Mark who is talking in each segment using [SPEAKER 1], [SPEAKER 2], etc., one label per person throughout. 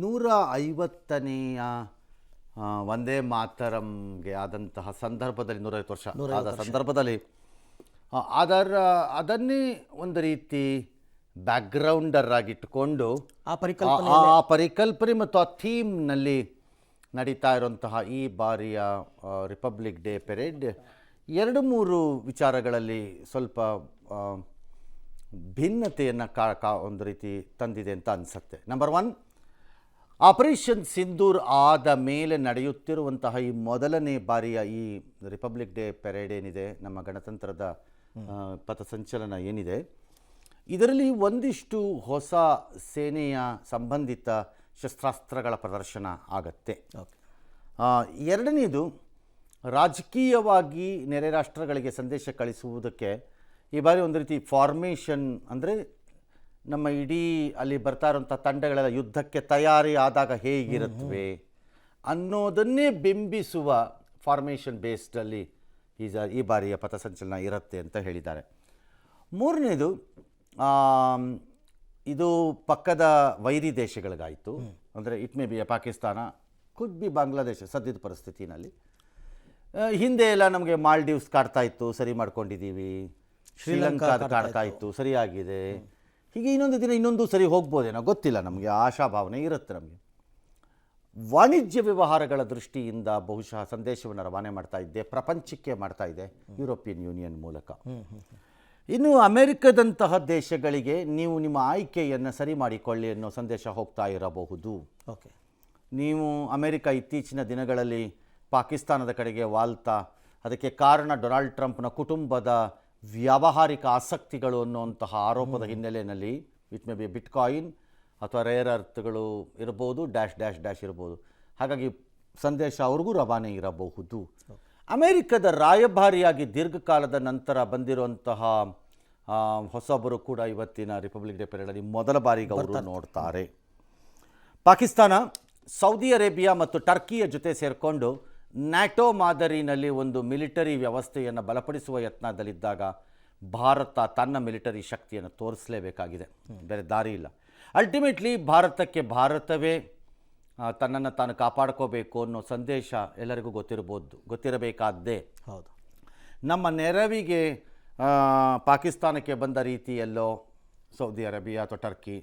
[SPEAKER 1] 150ನೇಯ ವಂದೇ ಮಾತರಂಗೆ ಆದಂತಹ ಸಂದರ್ಭದಲ್ಲಿ 150 ವರ್ಷ ಆದ ಸಂದರ್ಭದಲ್ಲಿ ಅದನ್ನೇ ಒಂದು ರೀತಿ ಬ್ಯಾಕ್ಗ್ರೌಂಡರ್ ಆಗಿಟ್ಟುಕೊಂಡು ಆ ಪರಿಕಲ್ಪನೆ ಮತ್ತು ಆ ಥೀಮ್ನಲ್ಲಿ ನಡೀತಾ ಇರುವಂತಹ ಈ ಬಾರಿಯ ರಿಪಬ್ಲಿಕ್ ಡೇ ಪೆರೇಡ್ 2-3 ವಿಚಾರಗಳಲ್ಲಿ ಸ್ವಲ್ಪ ಭಿನ್ನತೆಯನ್ನು ಒಂದು ರೀತಿ ತಂದಿದೆ ಅಂತ ಅನಿಸುತ್ತೆ. ನಂಬರ್ 1, ಆಪರೇಷನ್ ಸಿಂಧೂರ್ ಆದ ಮೇಲೆ ನಡೆಯುತ್ತಿರುವಂತಹ ಈ ಮೊದಲನೇ ಬಾರಿಯ ಈ ರಿಪಬ್ಲಿಕ್ ಡೇ ಪೆರೇಡ್ ಏನಿದೆ, ನಮ್ಮ ಗಣತಂತ್ರದ ಪಥಸಂಚಲನ ಏನಿದೆ, ಇದರಲ್ಲಿ ಒಂದಿಷ್ಟು ಹೊಸ ಸೇನೆಯ ಸಂಬಂಧಿತ ಶಸ್ತ್ರಾಸ್ತ್ರಗಳ ಪ್ರದರ್ಶನ ಆಗತ್ತೆ. ಎರಡನೇದು, ರಾಜಕೀಯವಾಗಿ ನೆರೆ ರಾಷ್ಟ್ರಗಳಿಗೆ ಸಂದೇಶ ಕಳಿಸುವುದಕ್ಕೆ ಈ ಬಾರಿ ಒಂದು ರೀತಿ ಫಾರ್ಮೇಷನ್, ಅಂದರೆ ನಮ್ಮ ಇಡೀ ಅಲ್ಲಿ ಬರ್ತಾ ಇರೋಂಥ ತಂಡಗಳೆಲ್ಲ ಯುದ್ಧಕ್ಕೆ ತಯಾರಿ ಆದಾಗ ಹೇಗಿರುತ್ತವೆ ಅನ್ನೋದನ್ನೇ ಬಿಂಬಿಸುವ ಫಾರ್ಮೇಷನ್ ಬೇಸ್ಡಲ್ಲಿ ಈ ಬಾರಿಯ ಪಥಸಂಚಲನ ಇರುತ್ತೆ ಅಂತ ಹೇಳಿದ್ದಾರೆ. ಮೂರನೇದು, ಇದು ಪಕ್ಕದ ವೈರಿ ದೇಶಗಳಿಗಾಯಿತು, ಅಂದರೆ it may be Pakistan, could be Bangladesh ಸದ್ಯದ ಪರಿಸ್ಥಿತಿನಲ್ಲಿ. ಹಿಂದೆ ಎಲ್ಲ ನಮಗೆ ಮಾಲ್ಡೀವ್ಸ್ ಕಾಡ್ತಾ ಇತ್ತು, ಸರಿ ಮಾಡ್ಕೊಂಡಿದ್ದೀವಿ, ಶ್ರೀಲಂಕಾ ಕಾಡ್ತಾ ಇತ್ತು, ಸರಿಯಾಗಿದೆ, ಹೀಗೆ ಇನ್ನೊಂದು ದಿನ ಇನ್ನೊಂದು ಸರಿ ಹೋಗ್ಬೋದೇನೋ ಗೊತ್ತಿಲ್ಲ, ನಮಗೆ ಆಶಾಭಾವನೆ ಇರುತ್ತೆ. ನಮಗೆ ವಾಣಿಜ್ಯ ವ್ಯವಹಾರಗಳ ದೃಷ್ಟಿಯಿಂದ ಬಹುಶಃ ಸಂದೇಶವನ್ನು ರವಾನೆ ಮಾಡ್ತಾ ಇದ್ದೆ, ಪ್ರಪಂಚಕ್ಕೆ ಮಾಡ್ತಾ ಇದೆ ಯುರೋಪಿಯನ್ ಯೂನಿಯನ್ ಮೂಲಕ. ಇನ್ನು ಅಮೆರಿಕದಂತಹ ದೇಶಗಳಿಗೆ ನೀವು ನಿಮ್ಮ ಆಯ್ಕೆಯನ್ನು ಸರಿ ಮಾಡಿಕೊಳ್ಳಿ ಅನ್ನೋ ಸಂದೇಶ ಹೋಗ್ತಾ ಇರಬಹುದು. ನೀವು ಅಮೆರಿಕ ಇತ್ತೀಚಿನ ದಿನಗಳಲ್ಲಿ ಪಾಕಿಸ್ತಾನದ ಕಡೆಗೆ ವಾಲ್ತಾ, ಅದಕ್ಕೆ ಕಾರಣ ಡೊನಾಲ್ಡ್ ಟ್ರಂಪ್ನ ಕುಟುಂಬದ ವ್ಯಾವಹಾರಿಕ ಆಸಕ್ತಿಗಳು ಅನ್ನುವಂತಹ ಆರೋಪದ ಹಿನ್ನೆಲೆಯಲ್ಲಿ ಇಟ್ ಮೇ ಬಿ ಬಿಟ್ಕಾಯಿನ್ ಅಥವಾ ರೇರ್ ಅರ್ಥಗಳು ಇರ್ಬೋದು, ಡ್ಯಾಶ್ ಇರ್ಬೋದು. ಹಾಗಾಗಿ ಸಂದೇಶ ಅವ್ರಿಗೂ ರವಾನೆ ಇರಬಹುದು. ಅಮೆರಿಕದ ರಾಯಭಾರಿಯಾಗಿ ದೀರ್ಘಕಾಲದ ನಂತರ ಬಂದಿರುವಂತಹ ಹೊಸಬರು ಕೂಡ ಇವತ್ತಿನ ರಿಪಬ್ಲಿಕ್ ಡೇ ಪೆರೇಡಲ್ಲಿ ಮೊದಲ ಬಾರಿಗೆ ಅವರು ನೋಡ್ತಾರೆ. ಪಾಕಿಸ್ತಾನ, ಸೌದಿ ಅರೇಬಿಯಾ ಮತ್ತು ಟರ್ಕಿಯ ಜೊತೆ ಸೇರಿಕೊಂಡು ನ್ಯಾಟೋ ಮಾದರಿನಲ್ಲಿ ಒಂದು ಮಿಲಿಟರಿ ವ್ಯವಸ್ಥೆಯನ್ನು ಬಲಪಡಿಸುವ ಯತ್ನದಲ್ಲಿದ್ದಾಗ ಭಾರತ ತನ್ನ ಮಿಲಿಟರಿ ಶಕ್ತಿಯನ್ನು ತೋರಿಸಲೇಬೇಕಾಗಿದೆ, ಬೇರೆ ದಾರಿ ಇಲ್ಲ. ಅಲ್ಟಿಮೇಟ್ಲಿ ಭಾರತವೇ ತನ್ನನ್ನು ತಾನು ಕಾಪಾಡ್ಕೋಬೇಕು ಅನ್ನೋ ಸಂದೇಶ ಎಲ್ಲರಿಗೂ ಗೊತ್ತಿರಬೇಕಾದ್ದೇ. ಹೌದು, ನಮ್ಮ ನೆರವಿಗೆ ಪಾಕಿಸ್ತಾನಕ್ಕೆ ಬಂದ ರೀತಿಯಲ್ಲೋ, ಸೌದಿ ಅರೇಬಿಯಾ ಅಥವಾ ಟರ್ಕಿ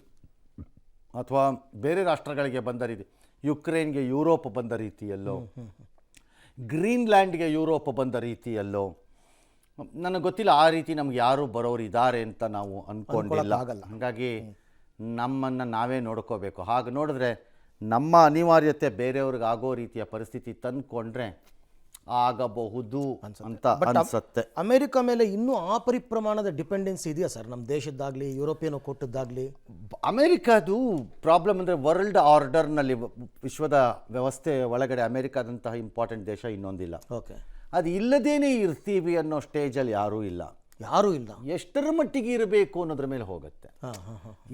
[SPEAKER 1] ಅಥವಾ ಬೇರೆ ರಾಷ್ಟ್ರಗಳಿಗೆ ಬಂದ ರೀತಿ, ಯುಕ್ರೇನ್ಗೆ ಯುರೋಪ್ ಬಂದ ರೀತಿಯಲ್ಲೋ, ಗ್ರೀನ್ಲ್ಯಾಂಡ್ಗೆ ಯುರೋಪ್ ಬಂದ ರೀತಿಯಲ್ಲೋ, ನನಗೆ ಗೊತ್ತಿಲ್ಲ ಆ ರೀತಿ ನಮ್ಗೆ ಯಾರು ಬರೋರು ಇದ್ದಾರೆ ಅಂತ ನಾವು ಅಂದ್ಕೊಂಡಿಲ್ಲ. ಹಾಗಾಗಿ ನಮ್ಮನ್ನು ನಾವೇ ನೋಡ್ಕೋಬೇಕು. ಹಾಗೆ ನೋಡಿದ್ರೆ ನಮ್ಮ ಅನಿವಾರ್ಯತೆ ಬೇರೆಯವ್ರಿಗೆ ಆಗೋ ರೀತಿಯ ಪರಿಸ್ಥಿತಿ ತಂದುಕೊಂಡ್ರೆ ಆಗಬಹುದು ಅಂತ ಅನ್ಸುತ್ತೆ.
[SPEAKER 2] ಅಮೆರಿಕ ಮೇಲೆ ಇನ್ನೂ ಆ ಪರಿಪ್ರಮಾಣದ ಡಿಪೆಂಡೆನ್ಸಿ ಇದೆಯಾ ಸರ್, ನಮ್ಮ ದೇಶದ್ದಾಗಲಿ ಯುರೋಪಿಯನ್ ಒಕ್ಕೂಟದ್ದಾಗಲಿ?
[SPEAKER 1] ಅಮೆರಿಕದು ಪ್ರಾಬ್ಲಮ್ ಅಂದರೆ ವರ್ಲ್ಡ್ ಆರ್ಡರ್ನಲ್ಲಿ, ವಿಶ್ವದ ವ್ಯವಸ್ಥೆ ಒಳಗಡೆ ಅಮೆರಿಕಾದಂತಹ ಇಂಪಾರ್ಟೆಂಟ್ ದೇಶ ಇನ್ನೊಂದಿಲ್ಲ.
[SPEAKER 2] ಓಕೆ,
[SPEAKER 1] ಅದು ಇಲ್ಲದೇನೆ ಇರ್ತೀವಿ ಅನ್ನೋ ಸ್ಟೇಜಲ್ಲಿ ಯಾರೂ ಇಲ್ಲ. ಎಷ್ಟರ ಮಟ್ಟಿಗೆ ಇರಬೇಕು ಅನ್ನೋದ್ರ ಮೇಲೆ ಹೋಗುತ್ತೆ.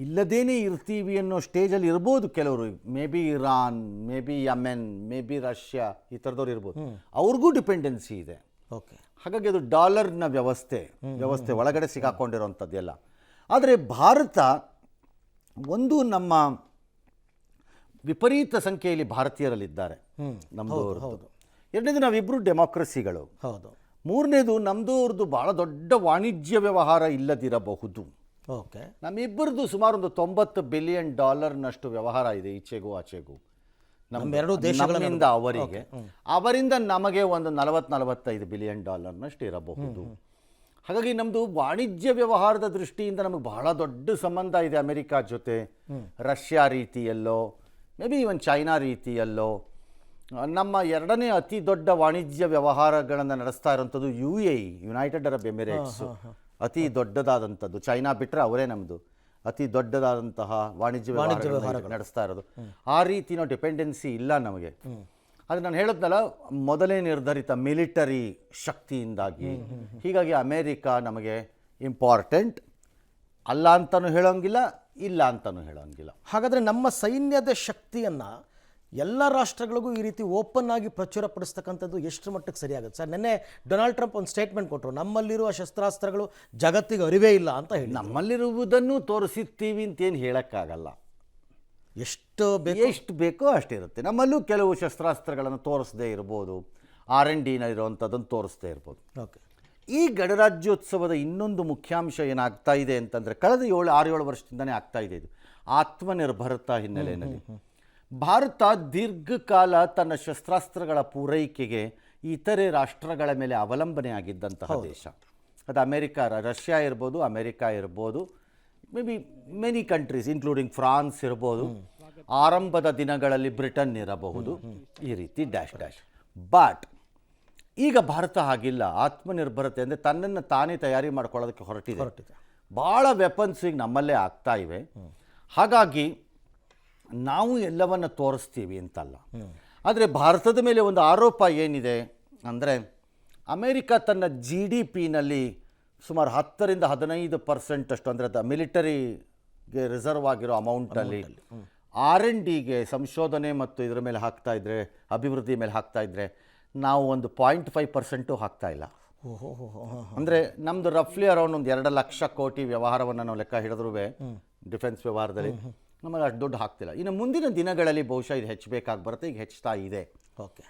[SPEAKER 1] ಇಲ್ಲದೇನೆ ಇರ್ತೀವಿ ಅನ್ನೋ ಸ್ಟೇಜಲ್ಲಿ ಇರ್ಬೋದು ಕೆಲವರು, may be Iran, may be Yemen, may be Russia, ಈ ಥರದವ್ರು ಇರ್ಬೋದು, ಅವ್ರಿಗೂ ಡಿಪೆಂಡೆನ್ಸಿ ಇದೆ.
[SPEAKER 2] ಓಕೆ,
[SPEAKER 1] ಹಾಗಾಗಿ ಅದು ಡಾಲರ್ನ ವ್ಯವಸ್ಥೆ ಒಳಗಡೆ ಸಿಗಾಕೊಂಡಿರೋಂಥದ್ದೆಲ್ಲ. ಆದರೆ ಭಾರತ ಒಂದು, ನಮ್ಮ ವಿಪರೀತ ಸಂಖ್ಯೆಯಲ್ಲಿ ಭಾರತೀಯರಲ್ಲಿದ್ದಾರೆ ನಮ್ಮದು. ಎರಡನೇದು, ನಾವಿಬ್ಬರು ಡೆಮಾಕ್ರಸಿಗಳು.
[SPEAKER 2] ಹೌದು.
[SPEAKER 1] ಮೂರನೇದು, ನಮ್ಮದು ಅವ್ರದ್ದು ಭಾಳ ದೊಡ್ಡ ವಾಣಿಜ್ಯ ವ್ಯವಹಾರ ಇಲ್ಲದಿರಬಹುದು.
[SPEAKER 2] ಓಕೆ,
[SPEAKER 1] ನಮ್ಮಿಬ್ಬರದ್ದು ಸುಮಾರು ಒಂದು $90 ಬಿಲಿಯನ್ ವ್ಯವಹಾರ ಇದೆ ಈಚೆಗೂ ಆಚೆಗೂ, ನಮ್ಮಿಂದ ಅವರಿಗೆ, ಅವರಿಂದ ನಮಗೆ ಒಂದು $40-45 ಬಿಲಿಯನ್ ಇರಬಹುದು. ಹಾಗಾಗಿ ನಮ್ಮದು ವಾಣಿಜ್ಯ ವ್ಯವಹಾರದ ದೃಷ್ಟಿಯಿಂದ ನಮಗೆ ಬಹಳ ದೊಡ್ಡ ಸಂಬಂಧ ಇದೆ ಅಮೆರಿಕ ಜೊತೆ, ರಷ್ಯಾ ರೀತಿಯಲ್ಲೋ, ಮೇ ಬಿ ಇವನ್ ಚೈನಾ ರೀತಿಯಲ್ಲೋ. ನಮ್ಮ ಎರಡನೇ ಅತಿ ದೊಡ್ಡ ವಾಣಿಜ್ಯ ವ್ಯವಹಾರಗಳನ್ನು ನಡೆಸ್ತಾ ಇರೋಂಥದ್ದು UAE, ಯುನೈಟೆಡ್ ಅರಬ್ ಎಮಿರೇಟ್ಸ್, ಅತಿ ದೊಡ್ಡದಾದಂಥದ್ದು. ಚೈನಾ ಬಿಟ್ಟರೆ ಅವರೇ ನಮ್ಮದು ಅತಿ ದೊಡ್ಡದಾದಂತಹ ವಾಣಿಜ್ಯ ವ್ಯವಹಾರ ನಡೆಸ್ತಾ ಇರೋದು. ಆ ರೀತಿನೋ ಡಿಪೆಂಡೆನ್ಸಿ ಇಲ್ಲ ನಮಗೆ. ಅದು ನಾನು ಹೇಳೋದ್ನಲ್ಲ, ಮೊದಲೇ ನಿರ್ಧರಿತ ಮಿಲಿಟರಿ ಶಕ್ತಿಯಿಂದಾಗಿ. ಹೀಗಾಗಿ ಅಮೇರಿಕ ನಮಗೆ ಇಂಪಾರ್ಟೆಂಟ್ ಅಲ್ಲ ಅಂತಲೂ ಹೇಳೋಂಗಿಲ್ಲ, ಇಲ್ಲ ಅಂತಲೂ ಹೇಳೋಂಗಿಲ್ಲ.
[SPEAKER 2] ಹಾಗಾದರೆ ನಮ್ಮ ಸೈನ್ಯದ ಶಕ್ತಿಯನ್ನು ಎಲ್ಲ ರಾಷ್ಟ್ರಗಳಿಗೂ ಈ ರೀತಿ ಓಪನ್ ಆಗಿ ಪ್ರಚುರಪಡಿಸ್ತಕ್ಕಂಥದ್ದು ಎಷ್ಟು ಮಟ್ಟಕ್ಕೆ ಸರಿಯಾಗುತ್ತೆ ಸರ್? ನಿನ್ನೆ ಡೊನಾಲ್ಡ್ ಟ್ರಂಪ್ ಒಂದು ಸ್ಟೇಟ್ಮೆಂಟ್ ಕೊಟ್ಟರು, ನಮ್ಮಲ್ಲಿರುವ ಶಸ್ತ್ರಾಸ್ತ್ರಗಳು ಜಗತ್ತಿಗೆ ಅರಿವೇ ಇಲ್ಲ ಅಂತ ಹೇಳಿ.
[SPEAKER 1] ನಮ್ಮಲ್ಲಿರುವುದನ್ನು ತೋರಿಸುತ್ತೀವಿ ಅಂತೇನು ಹೇಳೋಕ್ಕಾಗಲ್ಲ.
[SPEAKER 2] ಎಷ್ಟು ಬೇಕು
[SPEAKER 1] ಎಷ್ಟು ಬೇಕೋ ಅಷ್ಟಿರುತ್ತೆ. ನಮ್ಮಲ್ಲೂ ಕೆಲವು ಶಸ್ತ್ರಾಸ್ತ್ರಗಳನ್ನು ತೋರಿಸದೇ ಇರ್ಬೋದು, R&Dನ ಇರುವಂಥದ್ದನ್ನು ತೋರಿಸದೇ ಇರ್ಬೋದು.
[SPEAKER 2] ಓಕೆ.
[SPEAKER 1] ಈ ಗಣರಾಜ್ಯೋತ್ಸವದ ಇನ್ನೊಂದು ಮುಖ್ಯಾಂಶ ಏನಾಗ್ತಾ ಇದೆ ಅಂತಂದರೆ, ಕಳೆದ 6-7 ವರ್ಷದಿಂದನೇ ಆಗ್ತಾ ಇದೆ ಇದು, ಆತ್ಮನಿರ್ಭರತಾ ಹಿನ್ನೆಲೆಯಲ್ಲಿ ಭಾರತ ದೀರ್ಘಕಾಲ ತನ್ನ ಶಸ್ತ್ರಾಸ್ತ್ರಗಳ ಪೂರೈಕೆಗೆ ಇತರೆ ರಾಷ್ಟ್ರಗಳ ಮೇಲೆ ಅವಲಂಬನೆ ಆಗಿದ್ದಂತಹ ದೇಶ. ಅದು ಅಮೆರಿಕ, ರಷ್ಯಾ ಇರ್ಬೋದು, ಅಮೆರಿಕ ಇರ್ಬೋದು, may be many countries including France ಇರ್ಬೋದು, ಆರಂಭದ ದಿನಗಳಲ್ಲಿ ಬ್ರಿಟನ್ ಇರಬಹುದು, ಈ ರೀತಿ ಡ್ಯಾಶ್ ಡ್ಯಾಶ್. ಬಟ್ ಈಗ ಭಾರತ ಹಾಗಿಲ್ಲ. ಆತ್ಮನಿರ್ಭರತೆ ಅಂದರೆ ತನ್ನನ್ನು ತಾನೇ ತಯಾರಿ ಮಾಡ್ಕೊಳ್ಳೋದಕ್ಕೆ ಹೊರಟಿದೆ. ಭಾಳ ವೆಪನ್ಸ್ ಈಗ ನಮ್ಮಲ್ಲೇ ಆಗ್ತಾ ಇವೆ. ಹಾಗಾಗಿ ನಾವು ಎಲ್ಲವನ್ನ ತೋರಿಸ್ತೀವಿ ಅಂತಲ್ಲ. ಆದರೆ ಭಾರತದ ಮೇಲೆ ಒಂದು ಆರೋಪ ಏನಿದೆ ಅಂದರೆ, ಅಮೇರಿಕ ತನ್ನ GDPನಲ್ಲಿ ಸುಮಾರು 10-15% ಅಷ್ಟು, ಅಂದರೆ ಅದು ಮಿಲಿಟರಿಗೆ ರಿಸರ್ವ್ ಆಗಿರೋ ಅಮೌಂಟಲ್ಲಿ R&Dಗೆ ಸಂಶೋಧನೆ ಮತ್ತು ಇದರ ಮೇಲೆ ಹಾಕ್ತಾ ಇದ್ರೆ, ಅಭಿವೃದ್ಧಿ ಮೇಲೆ ಹಾಕ್ತಾ ಇದ್ರೆ, ನಾವು ಒಂದು 0.5% ಹಾಕ್ತಾ ಇಲ್ಲ. ಅಂದರೆ ನಮ್ಮದು ರಫ್ಲಿ ಅರೌಂಡ್ ಒಂದು 2 ಲಕ್ಷ ಕೋಟಿ ವ್ಯವಹಾರವನ್ನು ನಾವು ಲೆಕ್ಕ ಹಿಡಿದ್ರೂ ಡಿಫೆನ್ಸ್ ವ್ಯವಹಾರದಲ್ಲಿ ನಮಗೆ ಅಷ್ಟು ದುಡ್ಡು ಹಾಕ್ತಿಲ್ಲ. ಇನ್ನು ಮುಂದಿನ ದಿನಗಳಲ್ಲಿ ಬಹುಶಃ ಇದು ಹೆಚ್ಚಬೇಕಾಗಿ ಬರುತ್ತೆ, ಈಗ ಹೆಚ್ಚುತ್ತಾ ಇದೆ.
[SPEAKER 2] ಓಕೆ.